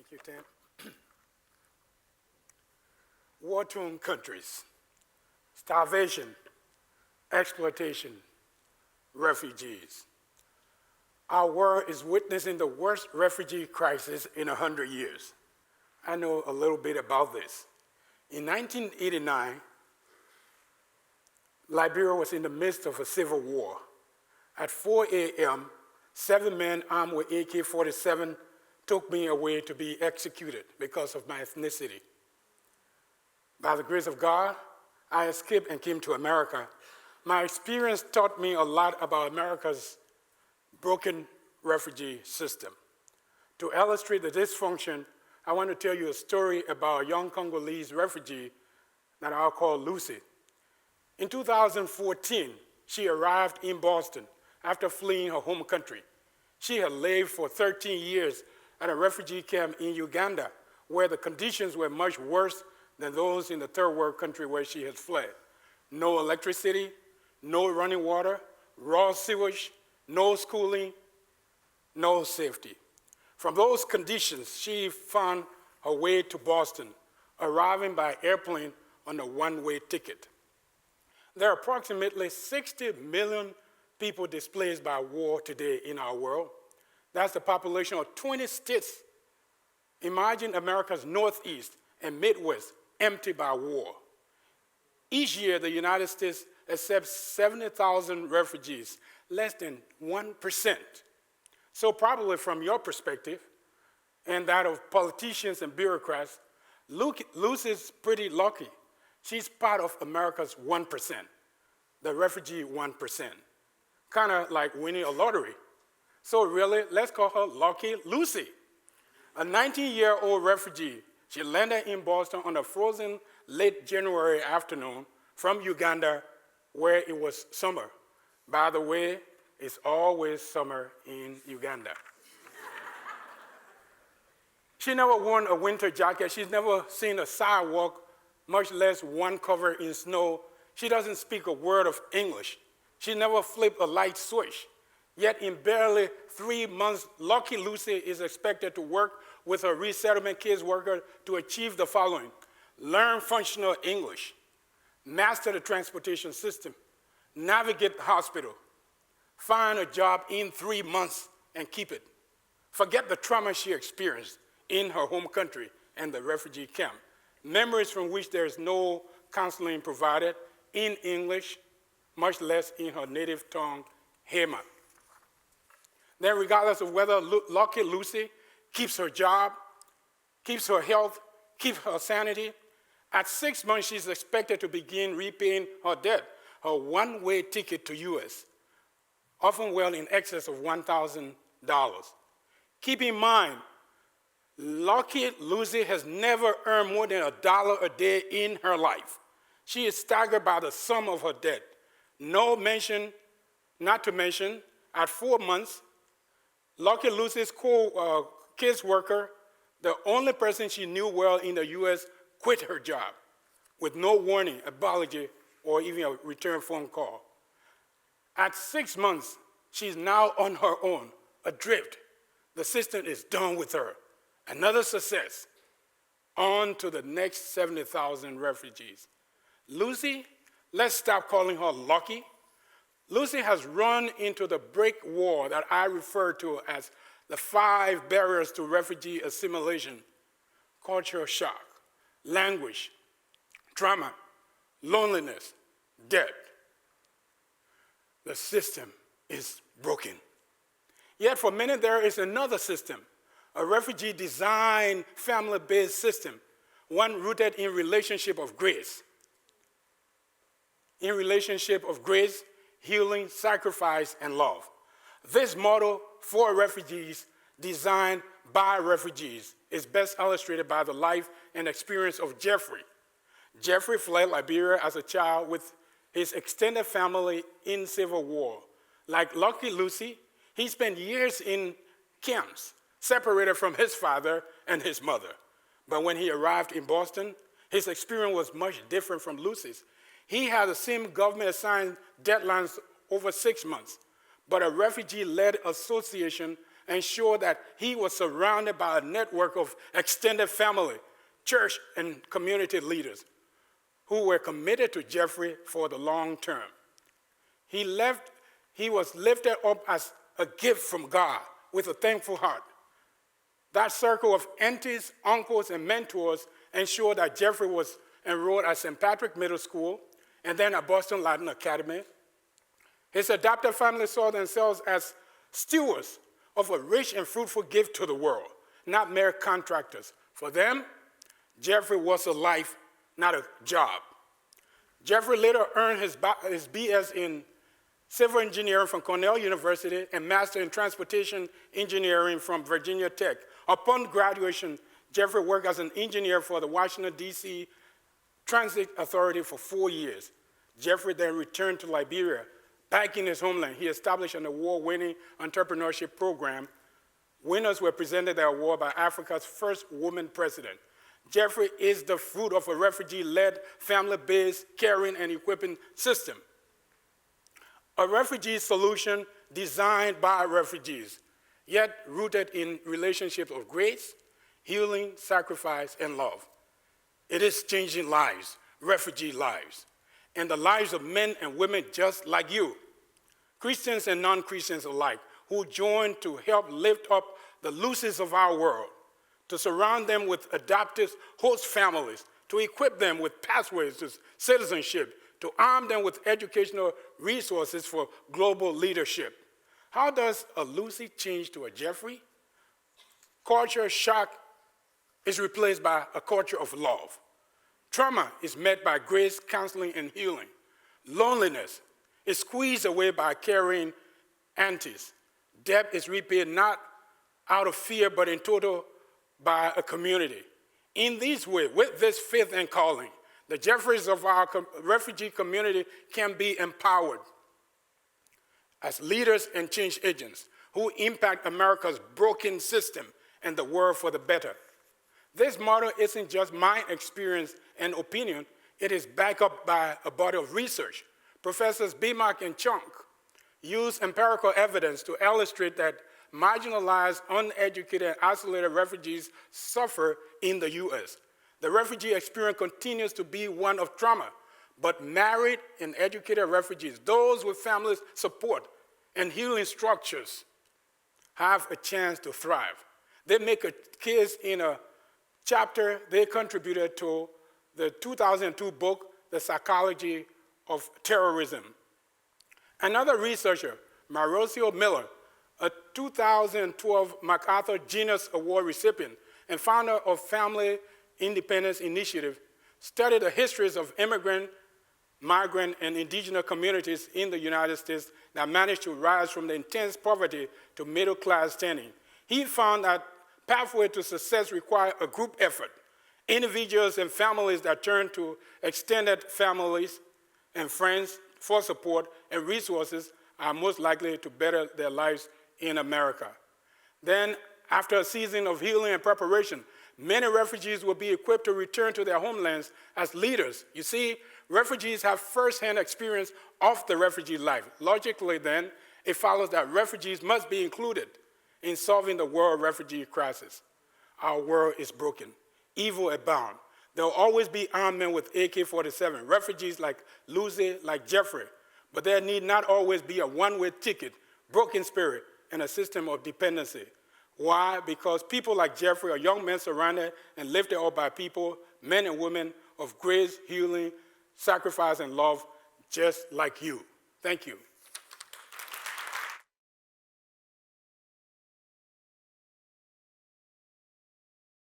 Thank you, Tim. War-torn countries, starvation, exploitation, refugees. Our world is witnessing the worst refugee crisis in 100 years. I know a little bit about this. In 1989, Liberia was in the midst of a civil war. At 4 a.m., 7 men armed with AK-47 took me away to be executed because of my ethnicity. By the grace of God, I escaped and came to America. My experience taught me a lot about America's broken refugee system. To illustrate the dysfunction, I want to tell you a story about a young Congolese refugee that I'll call Lucy. In 2014, she arrived in Boston after fleeing her home country. She had lived for 13 years at a refugee camp in Uganda, where the conditions were much worse than those in the third world country where she had fled. No electricity, no running water, raw sewage, no schooling, no safety. From those conditions, she found her way to Boston, arriving by airplane on a one-way ticket. There are approximately 60 million people displaced by war today in our world. That's the population of 20 states. Imagine America's Northeast and Midwest empty by war. Each year, the United States accepts 70,000 refugees, less than 1%. So probably from your perspective, and that of politicians and bureaucrats, Lucy's pretty lucky. She's part of America's 1%, the refugee 1%, kind of like winning a lottery. So really, let's call her Lucky Lucy. A 19-year-old refugee, she landed in Boston on a frozen late January afternoon from Uganda, where it was summer. By the way, it's always summer in Uganda. She never worn a winter jacket. She's never seen a sidewalk, much less one covered in snow. She doesn't speak a word of English. She never flipped a light switch. Yet in barely 3 months, Lucky Lucy is expected to work with her resettlement caseworker to achieve the following: learn functional English, master the transportation system, navigate the hospital, find a job in 3 months and keep it. Forget the trauma she experienced in her home country and the refugee camp, memories from which there is no counseling provided in English, much less in her native tongue, Hema. Then regardless of whether Lucky Lucy keeps her job, keeps her health, keeps her sanity, at 6 months she's expected to begin repaying her debt, her one-way ticket to US, often well in excess of $1,000. Keep in mind, Lucky Lucy has never earned more than $1 a day in her life. She is staggered by the sum of her debt. Not to mention, at 4 months, Lucky Lucy's caseworker, the only person she knew well in the US, quit her job with no warning, apology, or even a return phone call. At 6 months, she's now on her own, adrift. The system is done with her. Another success. On to the next 70,000 refugees. Lucy, let's stop calling her Lucky. Lucy has run into the brick wall that I refer to as the 5 barriers to refugee assimilation: cultural shock, language, trauma, loneliness, debt. The system is broken. Yet for many, there is another system, a refugee-designed, family-based system, one rooted in relationship of grace. In relationship of grace, healing, sacrifice, and love. This model for refugees, designed by refugees, is best illustrated by the life and experience of Jeffrey. Jeffrey fled Liberia as a child with his extended family in civil war. Like Lucky Lucy, he spent years in camps, separated from his father and his mother. But when he arrived in Boston, his experience was much different from Lucy's. He had the same government-assigned deadlines over 6 months, but a refugee-led association ensure that he was surrounded by a network of extended family, church, and community leaders who were committed to Jeffrey for the long term. He was lifted up as a gift from God with a thankful heart. That circle of aunties, uncles, and mentors ensured that Jeffrey was enrolled at St. Patrick Middle School and then at Boston Latin Academy. His adopted family saw themselves as stewards of a rich and fruitful gift to the world, not mere contractors. For them, Jeffrey was a life, not a job. Jeffrey later earned his BS in civil engineering from Cornell University and master in transportation engineering from Virginia Tech. Upon graduation, Jeffrey worked as an engineer for the Washington, D.C. Transit Authority for 4 years. Jeffrey then returned to Liberia. Back in his homeland, he established an award-winning entrepreneurship program. Winners were presented the award by Africa's first woman president. Jeffrey is the fruit of a refugee-led, family-based, caring, and equipping system. A refugee solution designed by refugees, yet rooted in relationships of grace, healing, sacrifice, and love. It is changing lives, refugee lives, and the lives of men and women just like you, Christians and non-Christians alike, who join to help lift up the losses of our world, to surround them with adoptive host families, to equip them with pathways to citizenship, to arm them with educational resources for global leadership. How does a Lucy change to a Jeffrey? Culture shock is replaced by a culture of love. Trauma is met by grace, counseling, and healing. Loneliness is squeezed away by caring aunties. Debt is repaid not out of fear, but in total by a community. In this way, with this faith and calling, the Jeffreys of our refugee community can be empowered as leaders and change agents who impact America's broken system and the world for the better. This model isn't just my experience and opinion, it is backed up by a body of research. Professors Beamark and Chunk use empirical evidence to illustrate that marginalized, uneducated, and isolated refugees suffer in the U.S. The refugee experience continues to be one of trauma, but married and educated refugees, those with family support and healing structures, have a chance to thrive. They make a case in a chapter they contributed to the 2002 book, The Psychology of Terrorism. Another researcher, Mauricio Miller, a 2012 MacArthur Genius Award recipient and founder of Family Independence Initiative, studied the histories of immigrant, migrant, and indigenous communities in the United States that managed to rise from the intense poverty to middle-class standing. He found that pathway to success require a group effort. Individuals and families that turn to extended families and friends for support and resources are most likely to better their lives in America. Then, after a season of healing and preparation, many refugees will be equipped to return to their homelands as leaders. You see, refugees have first-hand experience of the refugee life. Logically, then, it follows that refugees must be included in solving the world refugee crisis. Our world is broken. Evil abound. There will always be armed men with AK-47, refugees like Lucy, like Jeffrey, but there need not always be a one-way ticket, broken spirit, and a system of dependency. Why? Because people like Jeffrey are young men surrounded and lifted up by people, men and women of grace, healing, sacrifice, and love, just like you. Thank you.